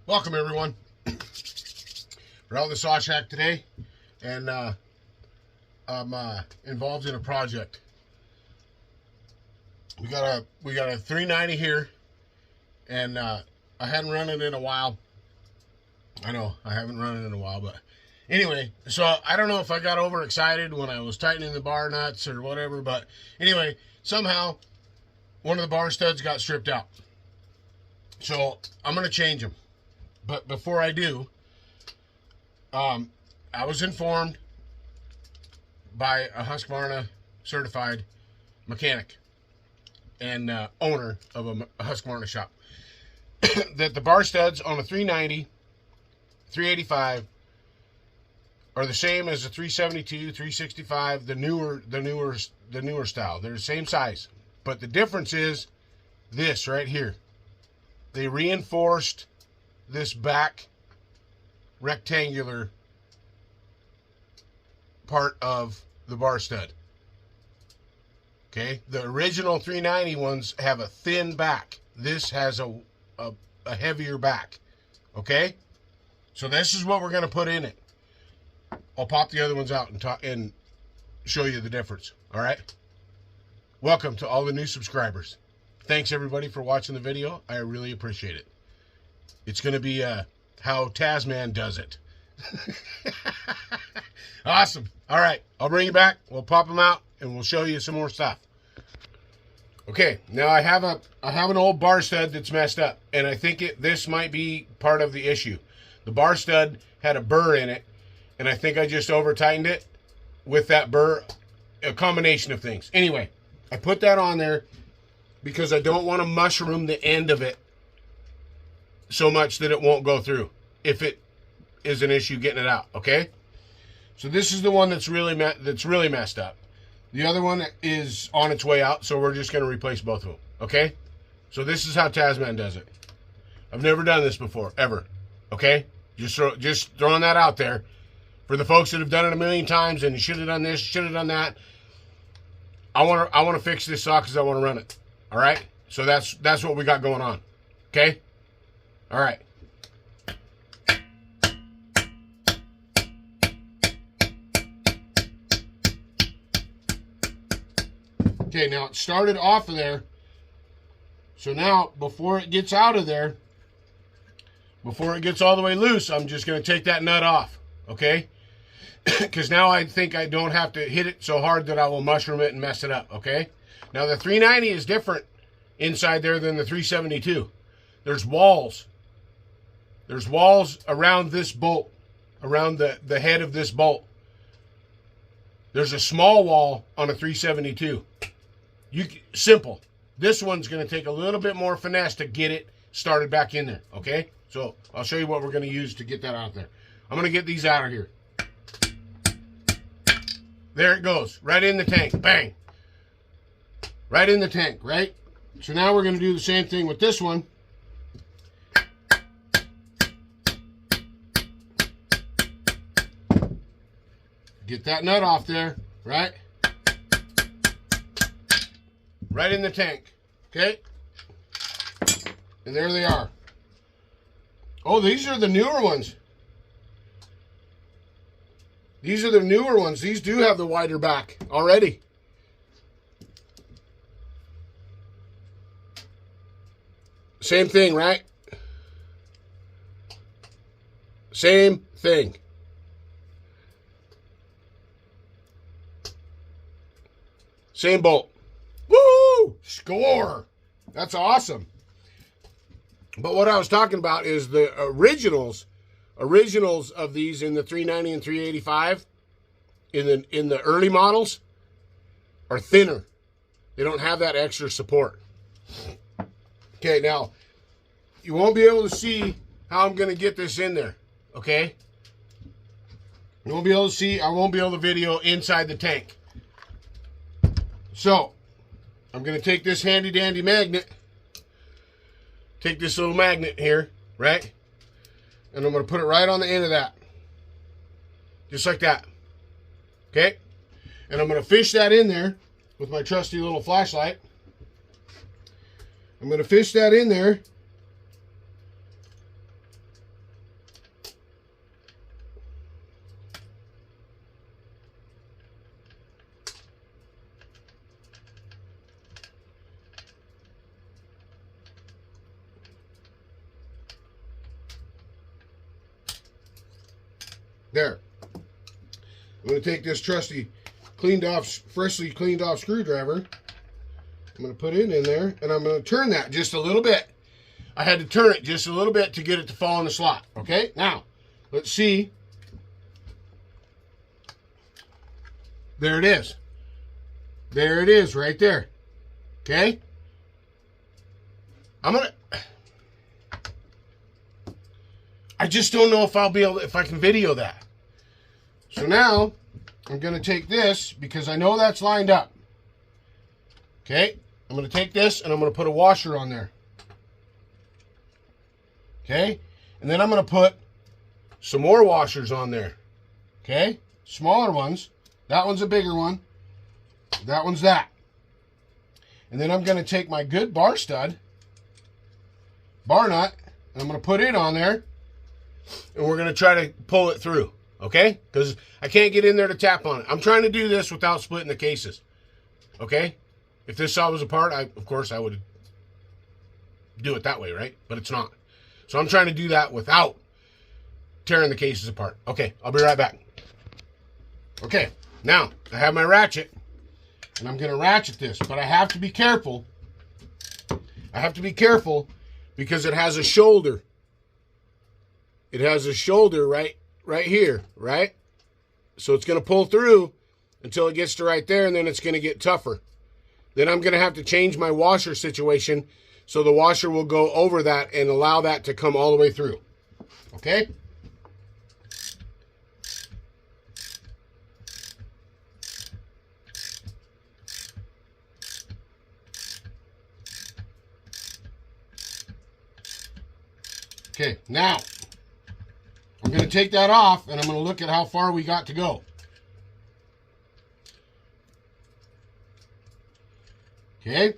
Welcome everyone. We're out in the saw shack today, and I'm involved in a project. We got a 390 here, and I hadn't run it in a while. I know I haven't run it in a while, but anyway, so I don't know if I got overexcited when I was tightening the bar nuts or whatever, but anyway, somehow one of the bar studs got stripped out. So I'm gonna change them. But before I do, I was informed by a Husqvarna certified mechanic and owner of a Husqvarna shop that the bar studs on a 390, 385 are the same as the 372, 365, the newer style. They're the same size, but the difference is this right here. They reinforced this back rectangular part of the bar stud. Okay, the original 390 ones have a thin back. This has a heavier back. Okay, so this is what we're going to put in it. I'll pop the other ones out and show you the difference. All right, welcome to all the new subscribers. Thanks everybody for watching the video. I really appreciate it. It's going to be how TazMan does it. Awesome. All right, I'll bring you back. We'll pop them out and we'll show you some more stuff. Okay, now I have an old bar stud that's messed up, and I think this might be part of the issue. The bar stud had a burr in it, and I think I just over tightened it with that burr, a combination of things. Anyway, I put that on there because I don't want to mushroom the end of it so much that it won't go through if it is an issue getting it out. Okay, so this is the one that's really messed up. The other one is on its way out, so we're just going to replace both of them. Okay, so this is how TazMan does it. I've never done this before, ever. Okay, just throwing that out there for the folks that have done it a million times and should have done this, should have done that. I want to fix this saw because I want to run it. All right, so that's what we got going on. Okay, all right. Okay, now it started off of there. So now, before it gets out of there, before it gets all the way loose, I'm just going to take that nut off, okay? Because now I think I don't have to hit it so hard that I will mushroom it and mess it up, okay? Now, the 390 is different inside there than the 372. There's walls. There's walls around this bolt, around the head of this bolt. There's a small wall on a 372. Simple. This one's going to take a little bit more finesse to get it started back in there, okay? So I'll show you what we're going to use to get that out there. I'm going to get these out of here. There it goes, right in the tank. Bang. Right in the tank, right? So now we're going to do the same thing with this one. Get that nut off there, right? Right in the tank, okay? And there they are. Oh, these are the newer ones. These are the newer ones. These do have the wider back already. Same thing, right? Same thing. Same bolt. Woo! Score! That's awesome. But what I was talking about is the originals of these in the 390 and 385 in the early models are thinner. They don't have that extra support. Okay, now you won't be able to see how I'm going to get this in there, okay? You won't be able to see, I won't be able to video inside the tank. So, I'm going to take this handy dandy magnet, take this little magnet here, right? And I'm going to put it right on the end of that. Just like that. Okay? And I'm going to fish that in there with my trusty little flashlight. I'm going to fish that in there There. I'm going to take this trusty freshly cleaned off screwdriver. I'm going to put it in there, and I'm going to turn that just a little bit. I had to turn it just a little bit to get it to fall in the slot. Okay, now let's see. There it is. There it is right there. Okay. I just don't know if if I can video that. So now I'm going to take this because I know that's lined up. Okay. I'm going to take this and I'm going to put a washer on there. Okay. And then I'm going to put some more washers on there. Okay. Smaller ones. That one's a bigger one. That one's that. And then I'm going to take my good bar nut, and I'm going to put it on there, and we're going to try to pull it through, okay? Because I can't get in there to tap on it. I'm trying to do this without splitting the cases, okay? If this saw was apart, of course I would do it that way, right? But it's not. So I'm trying to do that without tearing the cases apart. Okay, I'll be right back. Okay, now I have my ratchet, and I'm going to ratchet this, but I have to be careful. I have to be careful because it has a shoulder. It has a shoulder right here, right? So it's going to pull through until it gets to right there, and then it's going to get tougher. Then I'm going to have to change my washer situation so the washer will go over that and allow that to come all the way through. Okay? Okay, now I'm going to take that off and I'm going to look at how far we got to go. Okay.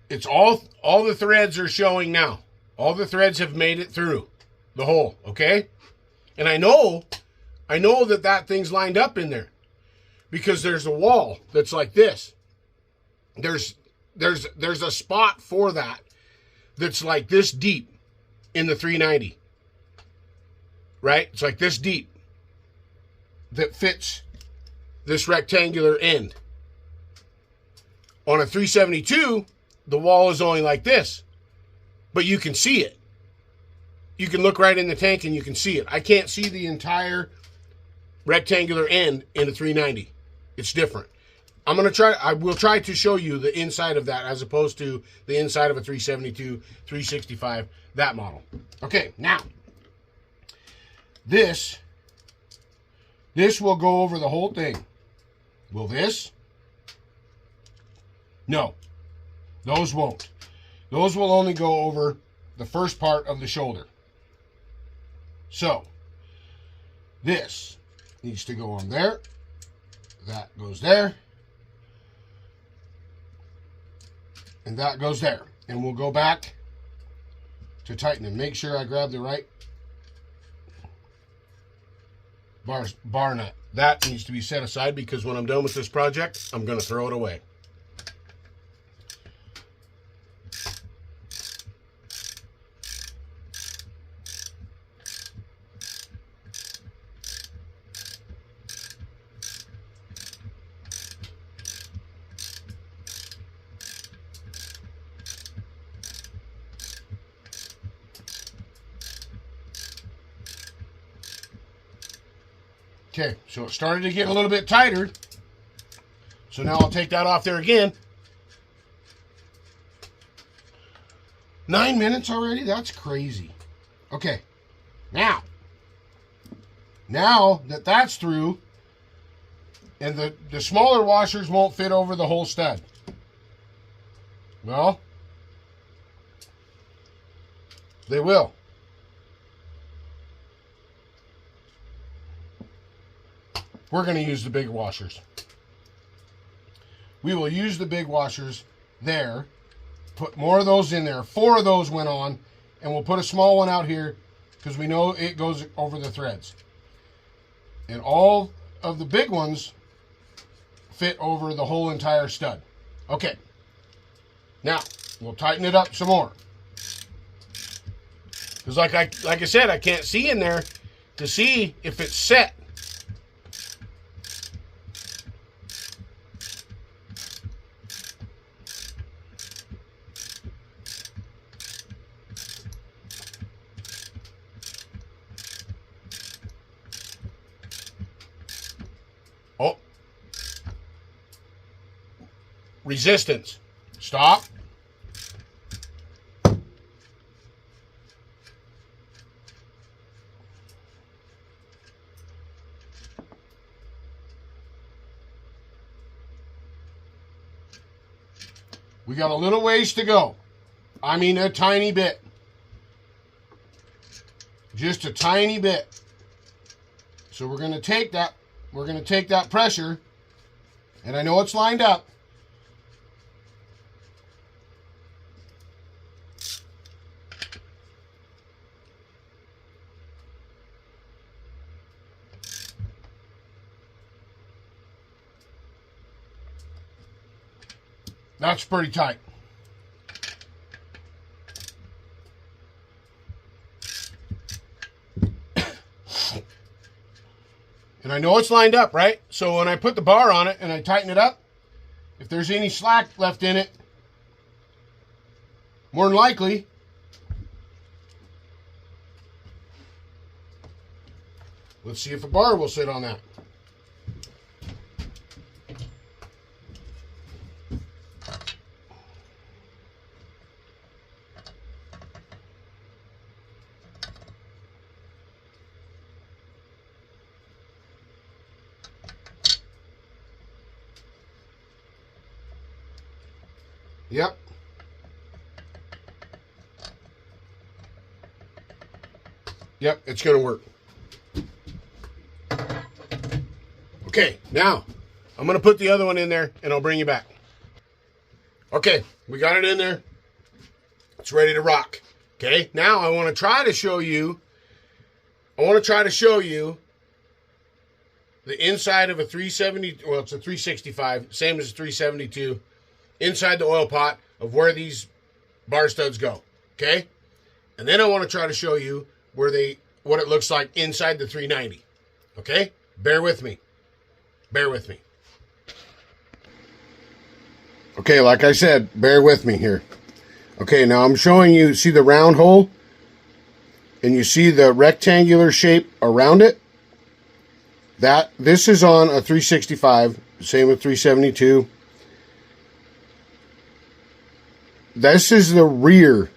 It's all the threads are showing now. All the threads have made it through the hole, okay? And I know that thing's lined up in there because there's a wall that's like this. There's a spot for that that's like this deep in the 390, right? It's like this deep that fits this rectangular end. On a 372, the wall is only like this, but you can see it. You can look right in the tank and you can see it. I can't see the entire rectangular end in a 390. It's different. I will try to show you the inside of that as opposed to the inside of a 372, 365, that model. Okay, now, this will go over the whole thing. Will this? No, those won't. Those will only go over the first part of the shoulder. So, this needs to go on there. That goes there. And that goes there. And we'll go back to tighten and make sure I grab the right bar nut. That needs to be set aside because when I'm done with this project, I'm going to throw it away. Okay, so it started to get a little bit tighter. So now I'll take that off there again. 9 minutes already? That's crazy. Okay, now that that's through, and the smaller washers won't fit over the whole stud. Well, they will. We're going to use the big washers. We will use the big washers there. Put more of those in there. 4 of those went on. And we'll put a small one out here because we know it goes over the threads. And all of the big ones fit over the whole entire stud. Okay. Now, we'll tighten it up some more. Because like I said, I can't see in there. to see if it's set. Oh. Resistance. Stop. We got a little ways to go. I mean, a tiny bit. Just a tiny bit. So we're going to take that. We're going to take that pressure. And I know it's lined up. That's pretty tight. And I know it's lined up, right? So when I put the bar on it and I tighten it up, if there's any slack left in it, more than likely, let's see if a bar will sit on that. Yep. Yep, it's going to work. Okay, now I'm going to put the other one in there and I'll bring you back. Okay, we got it in there. It's ready to rock. Okay, now I want to try to show you the inside of a 370, well, it's a 365, same as a 372, inside the oil pot of where these bar studs go. Okay, and then I want to try to show you what it looks like inside the 390. Okay, bear with me. Bear with me. Okay, like I said, bear with me here. Okay, now I'm showing you, see the round hole? And you see the rectangular shape around it? This is on a 365, same with 372. This is the rear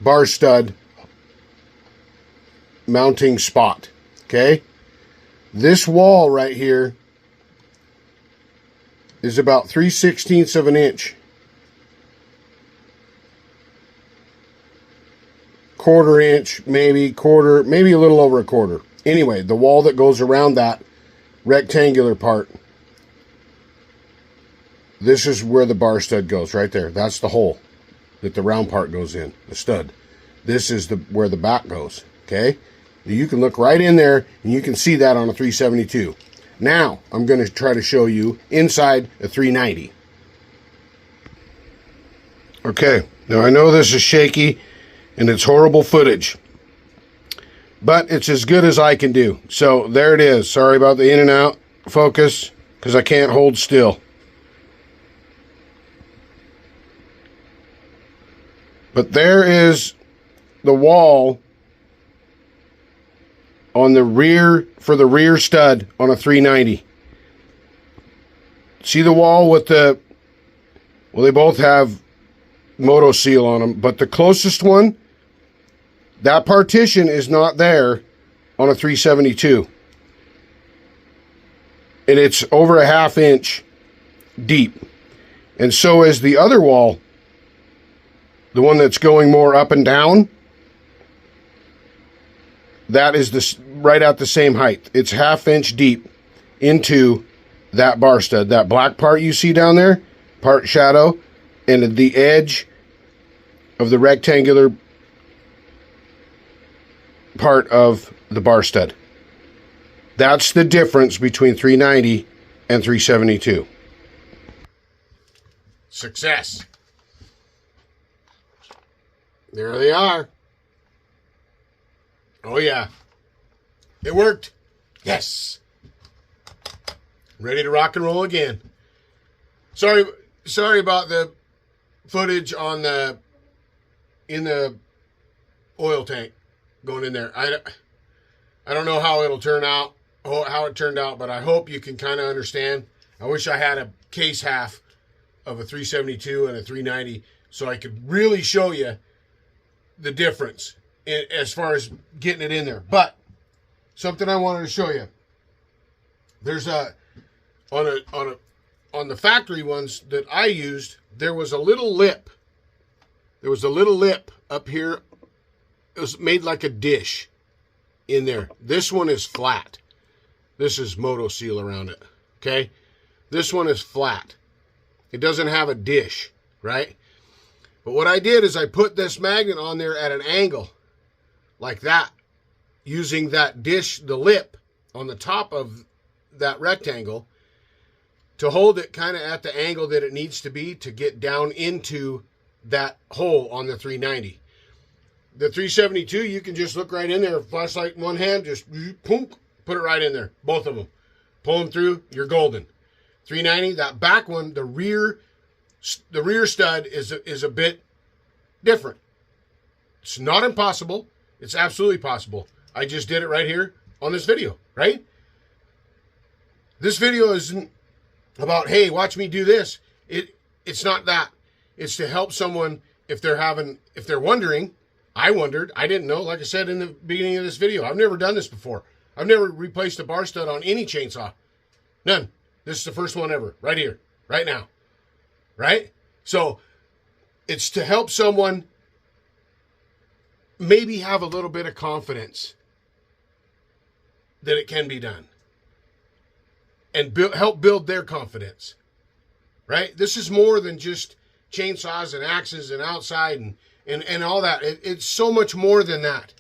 bar stud mounting spot, okay? This wall right here is about 3/16 of an inch. Quarter inch, maybe quarter, maybe a little over a quarter. Anyway, the wall that goes around that rectangular part, this is where the bar stud goes, right there. That's the hole that the round part goes in, the stud. This is where the back goes, okay? You can look right in there and you can see that on a 372. Now, I'm going to try to show you inside a 390. Okay, now I know this is shaky and it's horrible footage, but it's as good as I can do. So there it is. Sorry about the in and out focus because I can't hold still. But there is the wall on the rear, for the rear stud on a 390. See the wall with the, well, they both have moto seal on them, but the closest one, that partition is not there on a 372. And it's over a 1/2 inch deep. And so is the other wall, the one that's going more up and down. That is right at the same height. It's 1/2 inch deep into that bar stud. That black part you see down there, part shadow, and the edge of the rectangular part of the bar stud. That's the difference between 390 and 372. Success. There they are. Oh, yeah. It worked. Yes. Ready to rock and roll again. Sorry about the footage on in the oil tank going in there. I don't know how it'll turn out, how it turned out, but I hope you can kind of understand. I wish I had a case half of a 372 and a 390 so I could really show you the difference as far as getting it in there. But something I wanted to show you. There's on the factory ones that I used, there was a little lip. There was a little lip up here. It was made like a dish in there. This one is flat. This is Moto Seal around it. Okay? This one is flat. It doesn't have a dish, right? But what I did is I put this magnet on there at an angle like that, using that dish, the lip on the top of that rectangle, to hold it kind of at the angle that it needs to be to get down into that hole on the 390. The 372, you can just look right in there, flashlight in one hand, just boom, put it right in there, both of them. Pull them through, you're golden. 390, that back one, the rear stud is a bit different. It's not impossible. It's absolutely possible. I just did it right here on this video, right? This video isn't about, hey, watch me do this. It's not that. It's to help someone if they're wondering. I wondered. I didn't know. Like I said in the beginning of this video, I've never done this before. I've never replaced a bar stud on any chainsaw. None. This is the first one ever. Right here. Right now. Right? So it's to help someone maybe have a little bit of confidence that it can be done. And help build their confidence. Right? This is more than just chainsaws and axes and outside and all that. It's so much more than that.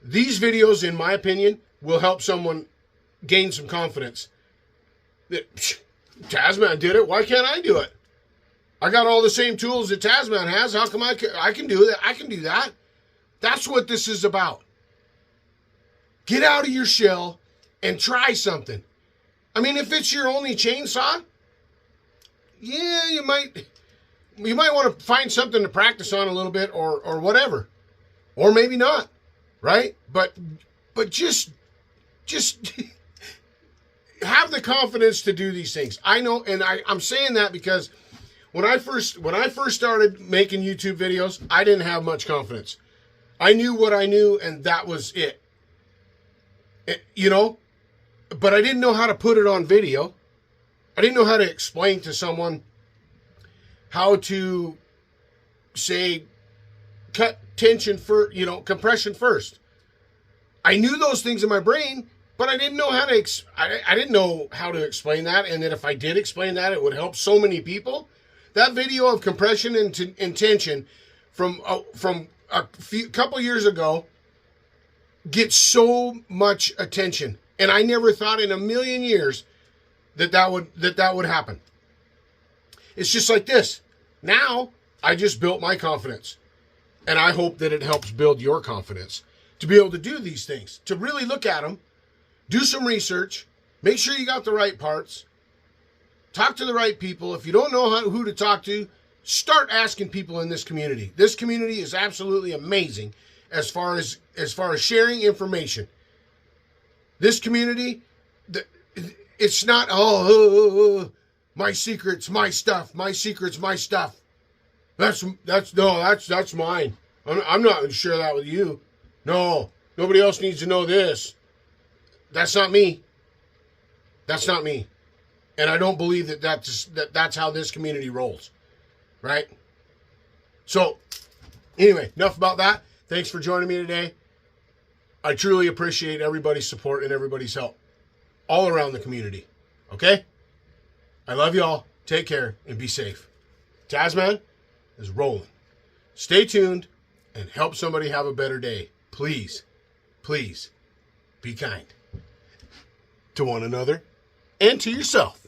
These videos, in my opinion, will help someone gain some confidence. That TazMan did it. Why can't I do it? I got all the same tools that TazMan has. How come I can do that? I can do that. That's what this is about. Get out of your shell and try something. I mean, if it's your only chainsaw, yeah, you might want to find something to practice on a little bit or whatever. Or maybe not, right? But just have the confidence to do these things. I know, and I'm saying that because when I first started making YouTube videos, I didn't have much confidence. I knew what I knew, and that was it. You know? But I didn't know how to put it on video. I didn't know how to explain to someone how to, say, cut tension for, compression first. I knew those things in my brain, but I didn't know how to. I didn't know how to explain that, and that if I did explain that, it would help so many people. That video of compression and tension from a couple years ago gets so much attention. And I never thought in a million years that would happen. It's just like this. Now, I just built my confidence. And I hope that it helps build your confidence to be able to do these things, to really look at them, do some research, make sure you got the right parts, talk to the right people. If you don't know who to talk to, start asking people in this community. This community is absolutely amazing as far as sharing information. This community, it's not, my secrets, my stuff, my secrets, my stuff. That's mine. I'm not going to share that with you. No, nobody else needs to know this. That's not me. That's not me. And I don't believe that's how this community rolls. Right? So, anyway, enough about that. Thanks for joining me today. I truly appreciate everybody's support and everybody's help all around the community. Okay? I love y'all. Take care and be safe. TazMan is rolling. Stay tuned and help somebody have a better day. Please, please be kind to one another and to yourself.